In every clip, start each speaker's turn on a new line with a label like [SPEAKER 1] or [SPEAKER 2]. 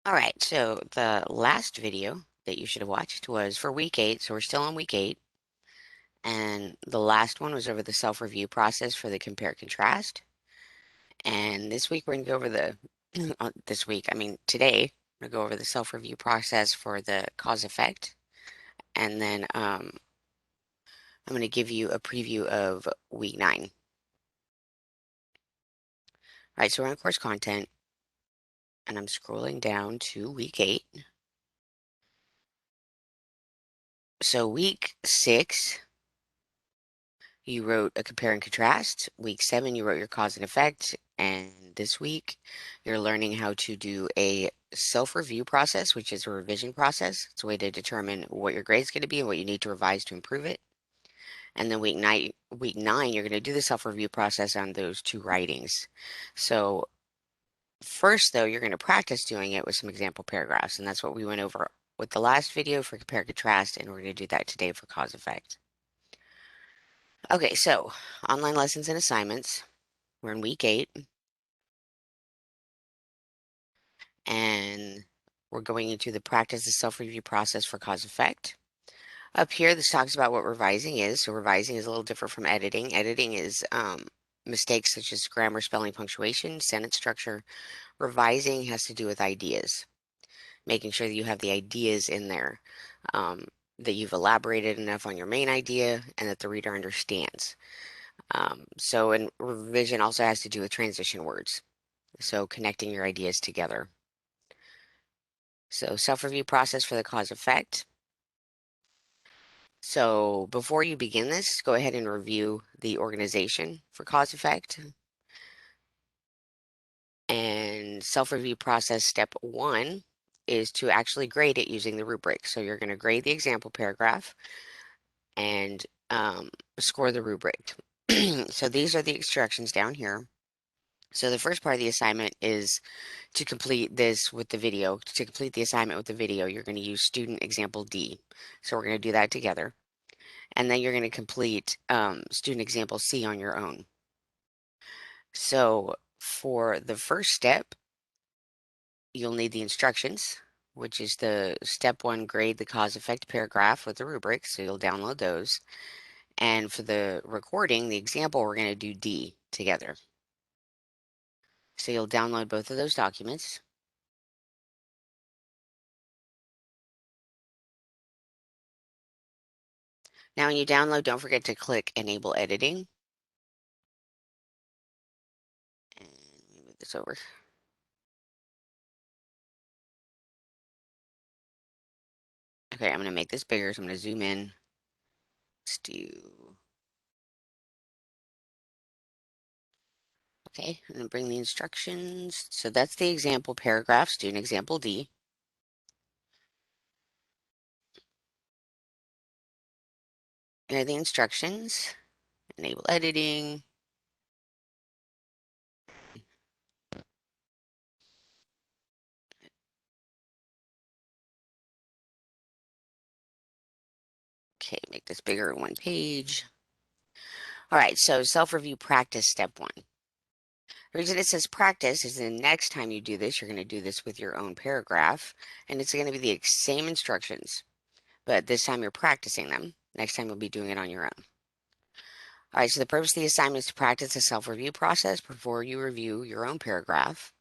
[SPEAKER 1] All right, so the last video that you should have watched was for week 8, so we're still on week 8. And the last one was over the self-review process for the compare contrast. And this week we're going to go over the, today, we're going to go over the self-review process for the cause effect. And then I'm going to give you a preview of week 9. All right, so we're on course content, and I'm scrolling down to week 8. So week 6, you wrote a compare and contrast. Week 7, you wrote your cause and effect. And this week, you're learning how to do a self-review process, which is a revision process. It's a way to determine what your grade's going to be and what you need to revise to improve it. And then week 9, you're going to do the self-review process on those 2 writings. So first, though, you're going to practice doing it with some example paragraphs. And that's what we went over with the last video for compare and contrast. And we're going to do that today for cause effect. Okay, so online lessons and assignments. We're in week 8, and we're going into the practice the self-review process for cause effect. Up here, this talks about what revising is. So revising is a little different from editing. Editing is mistakes such as grammar, spelling, punctuation, sentence structure. Revising has to do with ideas, making sure that you have the ideas in there, that you've elaborated enough on your main idea, and that the reader understands. And revision also has to do with transition words. So connecting your ideas together. So self-review process for the cause effect. So before you begin this, go ahead and review the organization for cause effect. And self-review process step 1 is to actually grade it using the rubric. So you're going to grade the example paragraph and score the rubric. So these are the instructions down here. So the first part of the assignment is to complete this with the video. To complete the assignment with the video, you're going to use student example D. So we're going to do that together. And then you're going to complete student example C on your own. So for the first step, you'll need the instructions, which is the step 1 grade the cause effect paragraph with the rubric. So you'll download those. And for the recording, the example, we're going to do D together. So you'll download both of those documents. Now, when you download, don't forget to click Enable Editing. And let me move this over. Okay, I'm going to make this bigger, so I'm going to zoom in. Let's do... Okay, I'm going to bring the instructions. So that's the example paragraph, student example D. Here are the instructions. Enable editing. Okay, make this bigger in 1 page. All right, so self-review practice step 1. The reason it says practice is the next time you do this, you're going to do this with your own paragraph, and it's going to be the same instructions, but this time you're practicing them. Next time you'll be doing it on your own. All right, so the purpose of the assignment is to practice the self-review process before you review your own paragraph.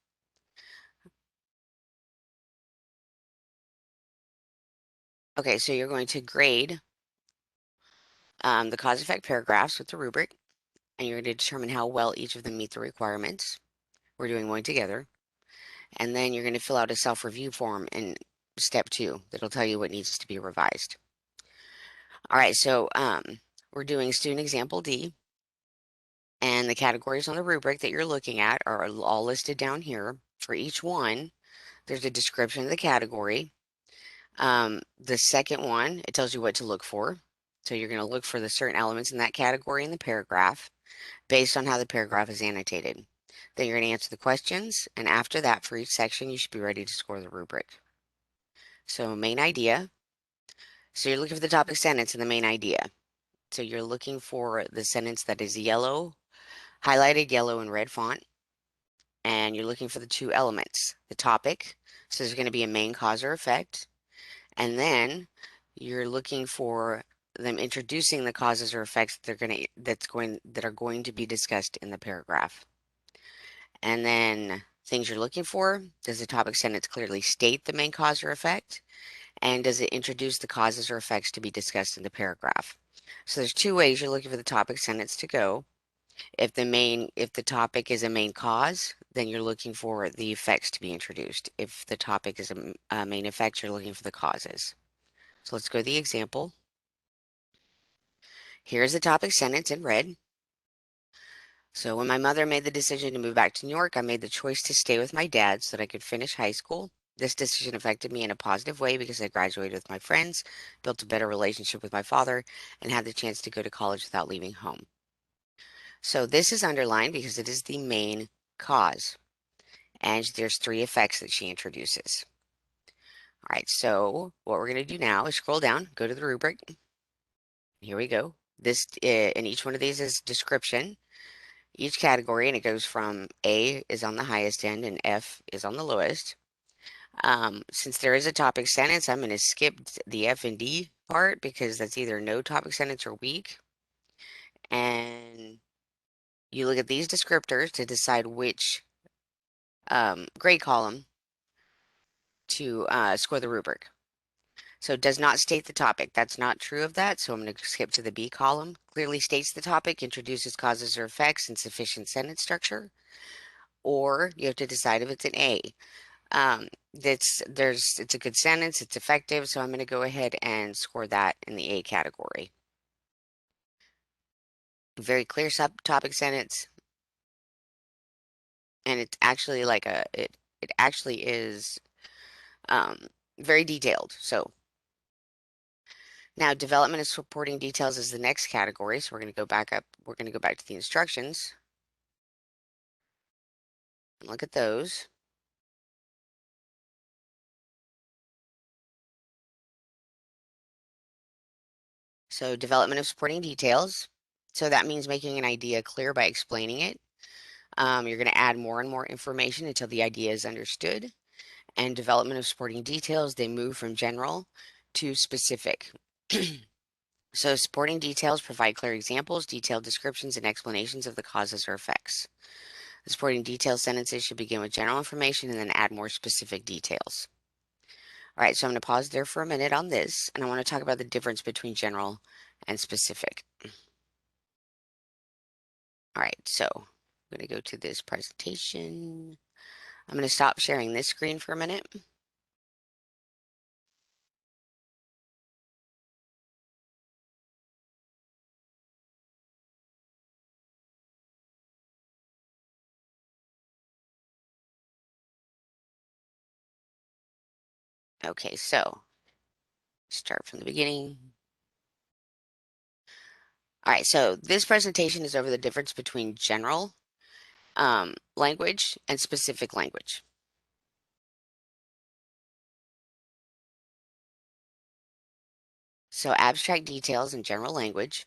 [SPEAKER 1] Okay, so you're going to grade the cause-effect paragraphs with the rubric, and you're going to determine how well each of them meet the requirements. We're doing one together. And then you're going to fill out a self-review form in step 2 that'll tell you what needs to be revised. All right, so we're doing student example D, and the categories on the rubric that you're looking at are all listed down here. For each one, there's a description of the category. The second one, it tells you what to look for. So you're going to look for the certain elements in that category in the paragraph based on how the paragraph is annotated. Then you're going to answer the questions, and after that, for each section, you should be ready to score the rubric. So main idea. So you're looking for the topic sentence in the main idea. So you're looking for the sentence that is yellow, highlighted yellow in red font. and you're looking for the two elements, the topic, so there's going to be a main cause or effect, and then you're looking for them introducing the causes or effects that are going to be discussed in the paragraph. And then things you're looking for, does the topic sentence clearly state the main cause or effect? And does it introduce the causes or effects to be discussed in the paragraph? So there's two ways you're looking for the topic sentence to go. If the topic is a main cause, then you're looking for the effects to be introduced. If the topic is a main effect, you're looking for the causes. So let's go to the example. Here's the topic sentence in red. So when my mother made the decision to move back to New York, I made the choice to stay with my dad so that I could finish high school. This decision affected me in a positive way because I graduated with my friends, built a better relationship with my father, and had the chance to go to college without leaving home. So this is underlined because it is the main cause. And there's three effects that she introduces. All right, so what we're going to do now is scroll down, go to the rubric. Here we go. This and each one of these is description. Each category, and it goes from A is on the highest end and F is on the lowest. Since there is a topic sentence, I'm going to skip the F and D part because that's either no topic sentence or weak. And you look at these descriptors to decide which grade column to score the rubric. So it does not state the topic. That's not true of that. So I'm going to skip to the B column. Clearly states the topic, introduces causes or effects, and sufficient sentence structure. Or you have to decide if it's an A. It's a good sentence, it's effective, so I'm going to go ahead and score that in the A category. Very clear subtopic sentence, and it's actually like it actually is um, very detailed. So now development of supporting details is the next category. So we're going to go back up. We're going to go back to the instructions and look at those. So development of supporting details. So that means making an idea clear by explaining it. You're going to add more and more information until the idea is understood. And development of supporting details, they move from general to specific. So supporting details provide clear examples, detailed descriptions, and explanations of the causes or effects. The supporting detail sentences should begin with general information and then add more specific details. All right, so I'm going to pause there for a minute on this, and I want to talk about the difference between general and specific. All right, so I'm going to go to this presentation. I'm going to stop sharing this screen for a minute. Okay, so start from the beginning. All right, so this presentation is over the difference between general language and specific language. So abstract details in general language.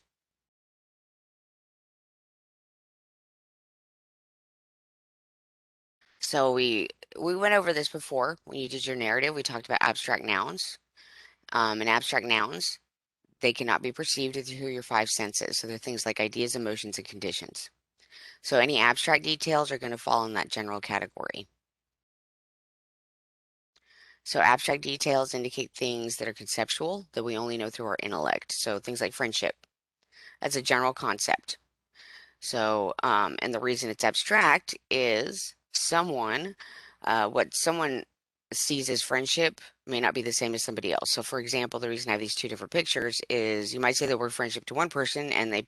[SPEAKER 1] So we went over this before when you did your narrative. We talked about abstract nouns. And abstract nouns, they cannot be perceived through your five senses. So they're things like ideas, emotions, and conditions. So any abstract details are going to fall in that general category. So abstract details indicate things that are conceptual that we only know through our intellect. So things like friendship. That's a general concept. So, and the reason it's abstract is what someone sees as friendship may not be the same as somebody else. So, for example, the reason I have these two different pictures is you might say the word friendship to one person and they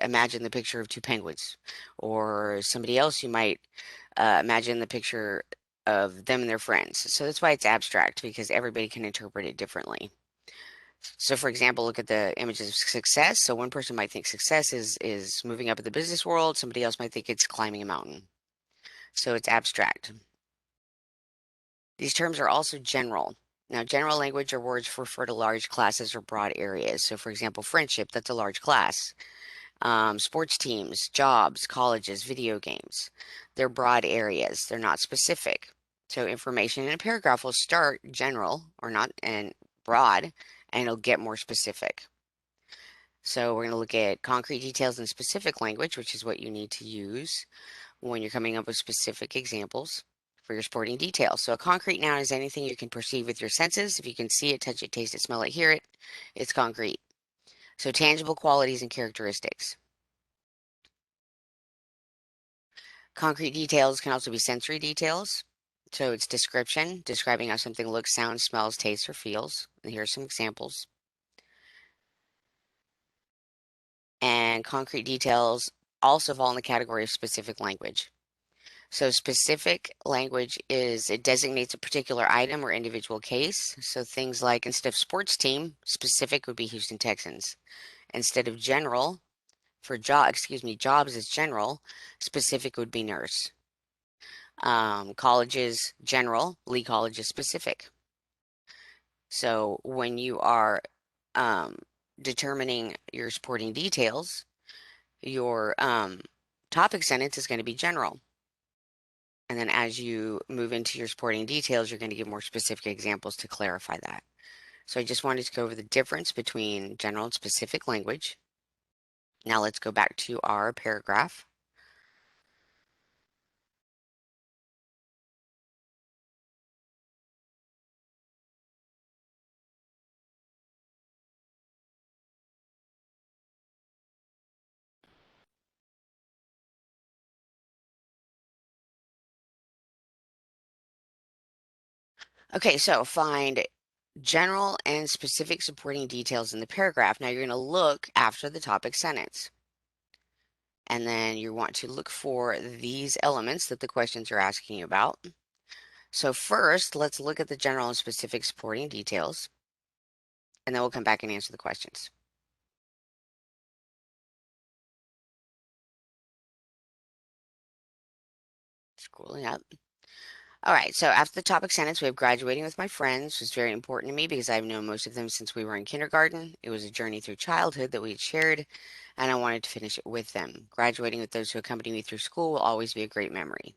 [SPEAKER 1] imagine the picture of two penguins, or somebody else you might imagine the picture of them and their friends. So that's why it's abstract because everybody can interpret it differently. So for example, look at the images of success. So one person might think success is moving up in the business world. Somebody else might think it's climbing a mountain. So it's abstract. These terms are also general. Now, general language are words refer to large classes or broad areas. So for example, friendship, that's a large class. Sports teams, jobs, colleges, video games. They're broad areas. They're not specific. So information in a paragraph will start general or not and broad, and it'll get more specific. So we're going to look at concrete details and specific language, which is what you need to use when you're coming up with specific examples for your sporting details. So a concrete noun is anything you can perceive with your senses. If you can see it, touch it, taste it, smell it, hear it, it's concrete. So tangible qualities and characteristics. Concrete details can also be sensory details. So it's description, describing how something looks, sounds, smells, tastes, or feels. And here are some examples. And concrete details also fall in the category of specific language. So specific language is it designates a particular item or individual case. So things like instead of sports team, specific would be Houston Texans. Instead of general, for jobs is general, specific would be nurse. Colleges general, Lee College is specific. So when you are um, determining your supporting details, your topic sentence is going to be general. And then as you move into your supporting details, you're going to give more specific examples to clarify that. So I just wanted to go over the difference between general and specific language. Now let's go back to our paragraph. Okay, so find general and specific supporting details in the paragraph. Now you're going to look after the topic sentence. And then you want to look for these elements that the questions are asking you about. So first, let's look at the general and specific supporting details, and then we'll come back and answer the questions. Scrolling up. All right, so after the topic sentence, we have graduating with my friends, which is very important to me because I've known most of them since we were in kindergarten. It was a journey through childhood that we had shared, and I wanted to finish it with them. Graduating with those who accompany me through school will always be a great memory.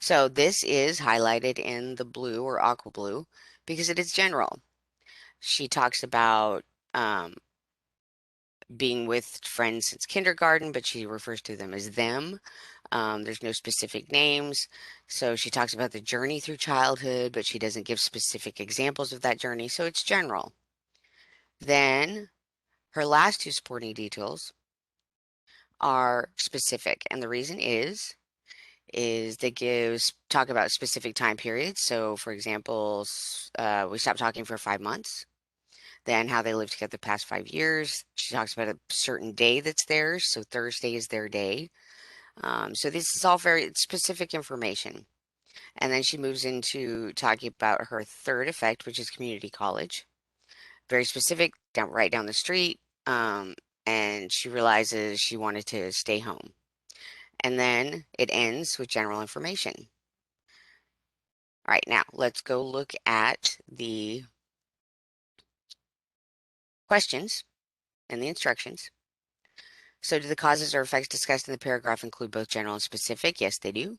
[SPEAKER 1] So this is highlighted in the blue or aqua blue because it is general. She talks about being with friends since kindergarten, but she refers to them as them. There's no specific names. So she talks about the journey through childhood, but she doesn't give specific examples of that journey. So it's general. Then her last two supporting details are specific. And the reason is they talk about specific time periods. So for example, we stopped talking for 5 months. Then how they lived together the past 5 years. She talks about a certain day that's theirs. So Thursday is their day. So this is all very specific information. And then she moves into talking about her third effect, which is community college. Very specific, right down the street. And she realizes she wanted to stay home. And then it ends with general information. All right, now let's go look at the questions and the instructions. So do the causes or effects discussed in the paragraph include both general and specific? Yes, they do.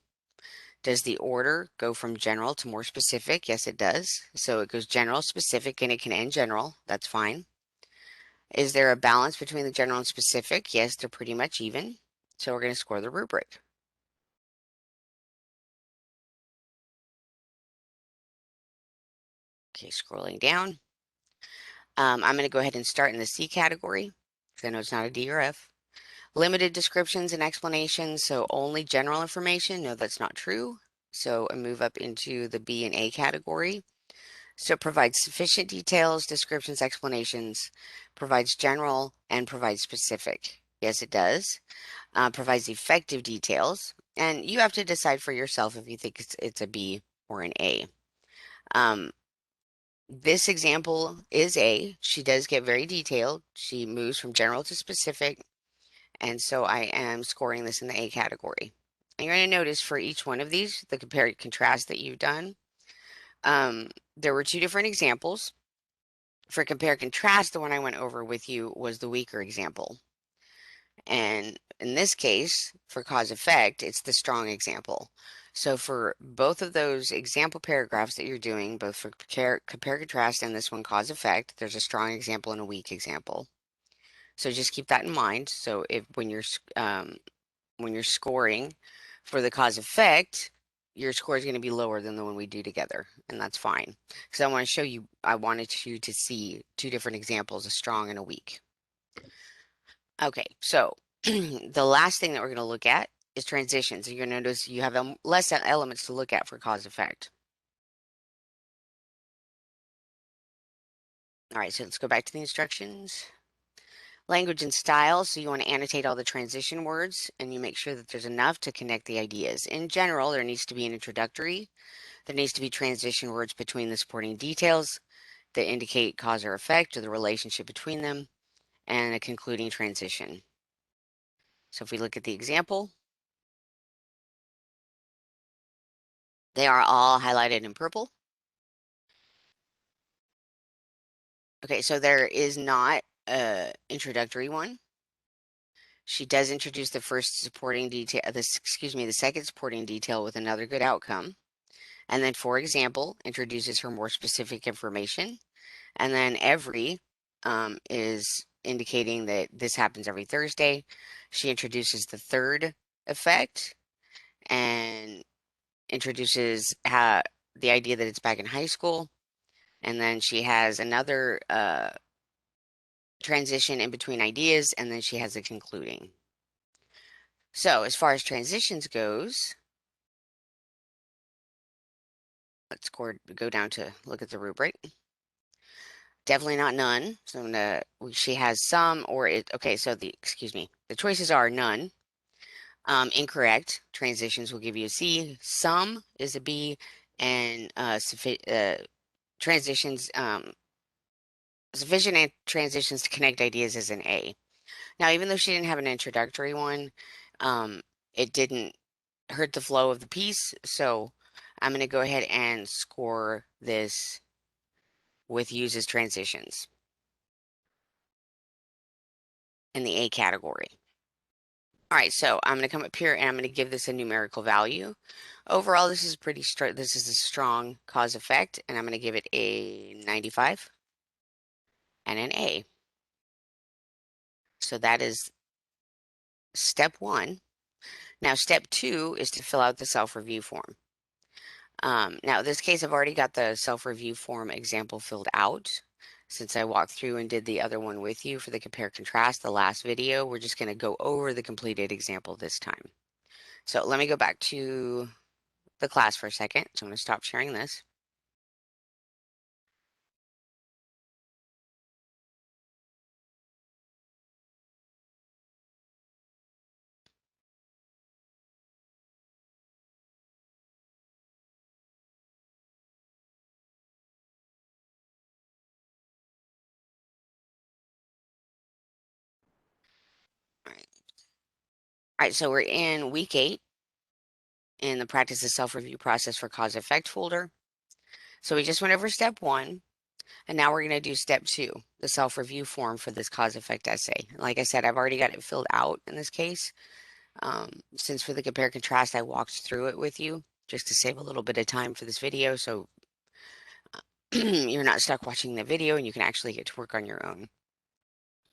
[SPEAKER 1] Does the order go from general to more specific? Yes, it does. So it goes general, specific, and it can end general. That's fine. Is there a balance between the general and specific? Yes, they're pretty much even. So we're going to score the rubric. Okay, scrolling down. I'm going to go ahead and start in the C category because I know it's not a D or F. Limited descriptions and explanations, so only general information. No, that's not true. So I move up into the B and A category. So it provides sufficient details, descriptions, explanations, provides general, and provides specific. Yes, it does. Provides effective details, and you have to decide for yourself if you think it's a B or an A. Um, this example is A. She does get very detailed. She moves from general to specific, and so I am scoring this in the A category. And you're going to notice for each one of these, the compare and contrast that you've done, there were two different examples. For compare and contrast, the one I went over with you was the weaker example. And in this case, for cause effect, it's the strong example. So for both of those example paragraphs that you're doing, both for compare contrast and this one cause effect, there's a strong example and a weak example. So just keep that in mind. So if when you're scoring for the cause effect, your score is going to be lower than the one we do together, and that's fine. Because I want to show you, I wanted you to see two different examples, a strong and a weak. Okay, so the last thing that we're going to look at is transitions. You're going to notice you have less elements to look at for cause effect. All right, so let's go back to the instructions. Language and style, so you want to annotate all the transition words and you make sure that there's enough to connect the ideas. In general, there needs to be an introductory, there needs to be transition words between the supporting details that indicate cause or effect or the relationship between them, and a concluding transition. So if we look at the example, they are all highlighted in purple. Okay, so there is not a introductory one. She does introduce the first supporting detail, the second supporting detail with another good outcome. And then, for example, introduces her more specific information. And then every is indicating that this happens every Thursday. She introduces the third effect and introduces the idea that it's back in high school. And then she has another transition in between ideas, and then she has a concluding. So as far as transitions goes, let's go down to look at the rubric. Definitely not none. So I'm gonna, she has some or it, okay, so excuse me, the choices are none. Incorrect. Transitions will give you a C. Some is a B, and transitions, sufficient transitions to connect ideas is an A. Now, even though she didn't have an introductory one, um, it didn't hurt the flow of the piece. So I'm going to go ahead and score this with uses transitions in the A category. All right, so I'm going to come up here and I'm going to give this a numerical value. Overall, this is this is a strong cause effect, and I'm going to give it a 95 and an A. So that is step one. Now, step two is to fill out the self-review form. Now, in this case, I've already got the self-review form example filled out. Since I walked through and did the other one with you for the compare contrast, the last video, we're just going to go over the completed example this time. So let me go back to the class for a second. So I'm going to stop sharing this. All right. All right, so we're in week 8 in the practice of self-review process for cause effect folder. So we just went over step 1, and now we're going to do step 2, the self-review form for this cause effect essay. Like I said, I've already got it filled out in this case. Since for the compare contrast, I walked through it with you just to save a little bit of time for this video, so you're not stuck watching the video and you can actually get to work on your own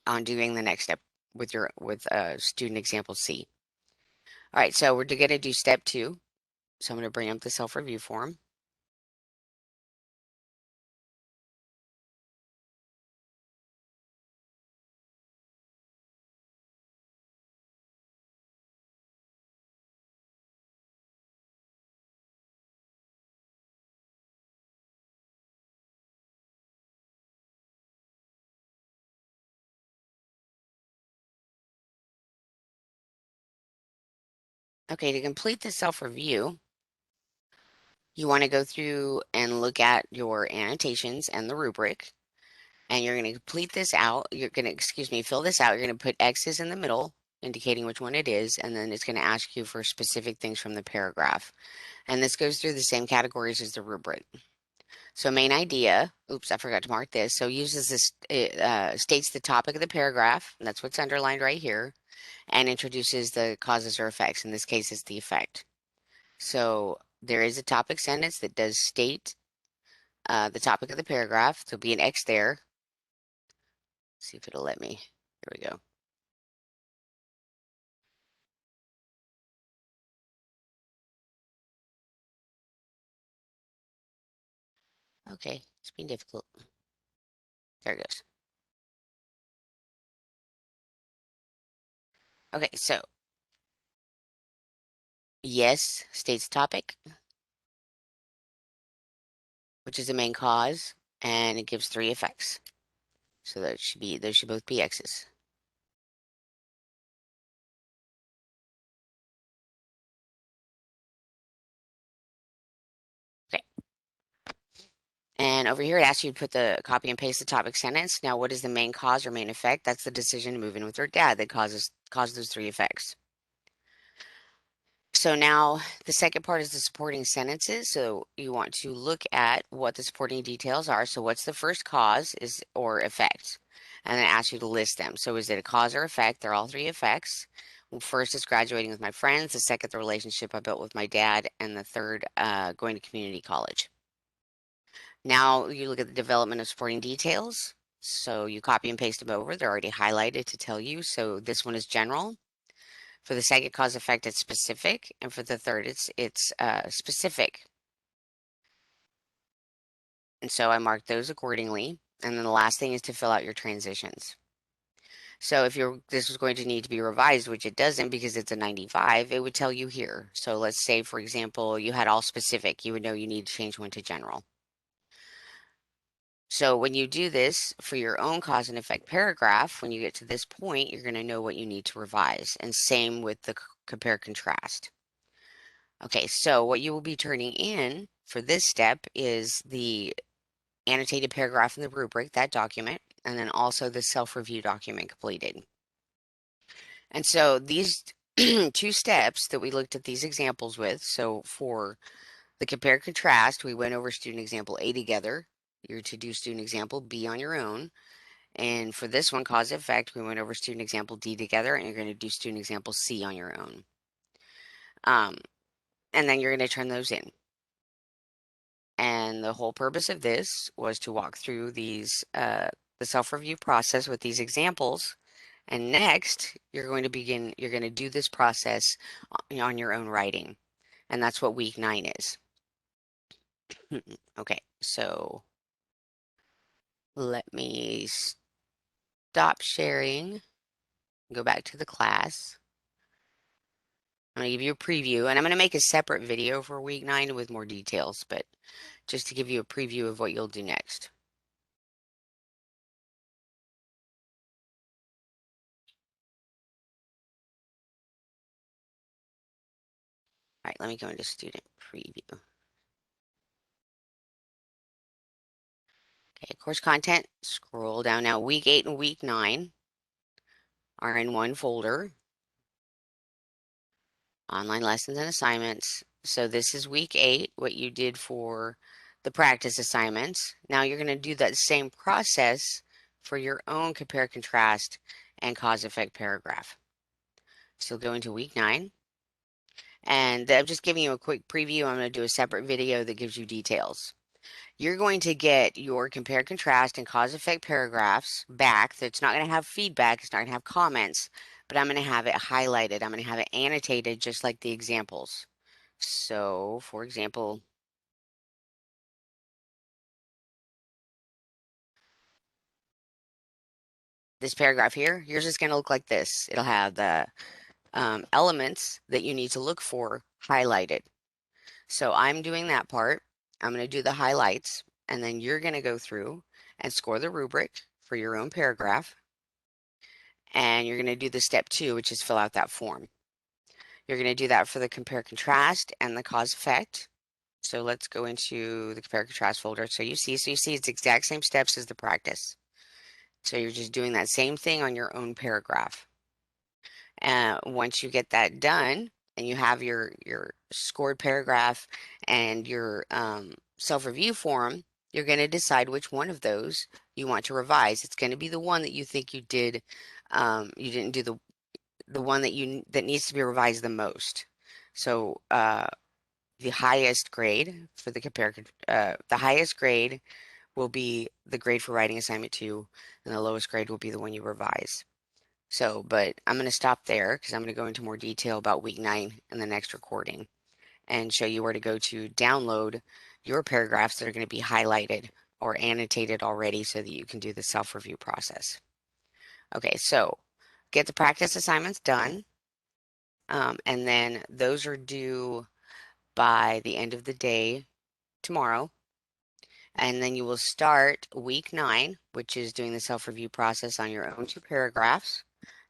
[SPEAKER 1] on doing the next step with student example C. All right, so we're going to do step 2. So I'm going to bring up the self-review form. Okay, to complete the self-review, you want to go through and look at your annotations and the rubric, and you're going to complete this out. You're going to, excuse me, fill this out. You're going to put X's in the middle, indicating which one it is, and then it's going to ask you for specific things from the paragraph. And this goes through the same categories as the rubric. So main idea, oops, I forgot to mark this. So uses this, it states the topic of the paragraph, and that's what's underlined right here, and introduces the causes or effects. In this case, it's the effect. So there is a topic sentence that does state the topic of the paragraph. There'll be an X there. See if it'll let me. Here we go. Okay, it's being difficult. There it goes. Okay, so yes states topic, which is the main cause, and it gives three effects. So those should both be X's. Okay. And over here, it asks you to put the copy and paste the topic sentence. Now, what is the main cause or main effect? That's the decision to move in with her dad that caused those three effects. So now the second part is the supporting sentences. So you want to look at what the supporting details are. So what's the first cause is or effect? And then ask you to list them. So is it a cause or effect? They're all three effects. Well, first is graduating with my friends. The second, the relationship I built with my dad. And the third, going to community college. Now you look at the development of supporting details. So you copy and paste them over. They're already highlighted to tell you. So this one is general. For the second cause effect, it's specific, and for the third, it's specific. And so I marked those accordingly. And then the last thing is to fill out your transitions. So if this was going to need to be revised, which it doesn't because it's a 95, it would tell you here. So let's say, for example, you had all specific, you would know you need to change one to general. So when you do this for your own cause and effect paragraph, when you get to this point, you're going to know what you need to revise. And same with the compare contrast. Okay, so what you will be turning in for this step is the annotated paragraph in the rubric, that document, and then also the self-review document completed. And so these two steps that we looked at these examples with, so for the compare contrast, we went over student example A together. You're to do student example B on your own. And for this one, cause effect, we went over student example D together, and you're going to do student example C on your own. And then you're going to turn those in. And the whole purpose of this was to walk through the self-review process with these examples. And next, you're going to do this process on your own writing. And that's what week 9 is. Okay, so let me stop sharing, go back to the class. I'm going to give you a preview, and I'm going to make a separate video for week 9 with more details, but just to give you a preview of what you'll do next. All right, let me go into student preview. Okay, course content, scroll down now. Week 8 and week 9 are in one folder. Online lessons and assignments. So this is week 8, what you did for the practice assignments. Now you're going to do that same process for your own compare, contrast, and cause effect paragraph. So go into week 9. And I'm just giving you a quick preview. I'm going to do a separate video that gives you details. You're going to get your compare, contrast, and cause effect paragraphs back. That's not going to have feedback. It's not going to have comments, but I'm going to have it highlighted. I'm going to have it annotated just like the examples. So, for example, this paragraph here, yours is going to look like this. It'll have the elements that you need to look for highlighted. So I'm doing that part. I'm going to do the highlights, and then you're going to go through and score the rubric for your own paragraph. And you're going to do the step 2, which is fill out that form. You're going to do that for the compare contrast and the cause effect. So let's go into the compare contrast folder. So you see it's the exact same steps as the practice. So you're just doing that same thing on your own paragraph. Once you get that done and you have your scored paragraph and your self-review form, You're going to decide which one of those you want to revise. It's going to be the one that you think you did, you didn't do the one that needs to be revised the most. So the highest grade for the highest grade will be the grade for writing assignment two, and the lowest grade will be the one you revise. So, but I'm going to stop there because I'm going to go into more detail about week 9 in the next recording and show you where to go to download your paragraphs that are going to be highlighted or annotated already so that you can do the self-review process. Okay, so get the practice assignments done, and then those are due by the end of the day tomorrow. And then you will start week 9, which is doing the self-review process on your own 2 paragraphs.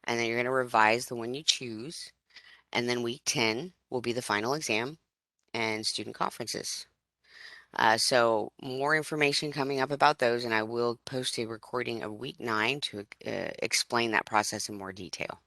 [SPEAKER 1] And then you're going to revise the one you choose. And then week 10 will be the final exam and student conferences. So more information coming up about those, and I will post a recording of week 9 to explain that process in more detail.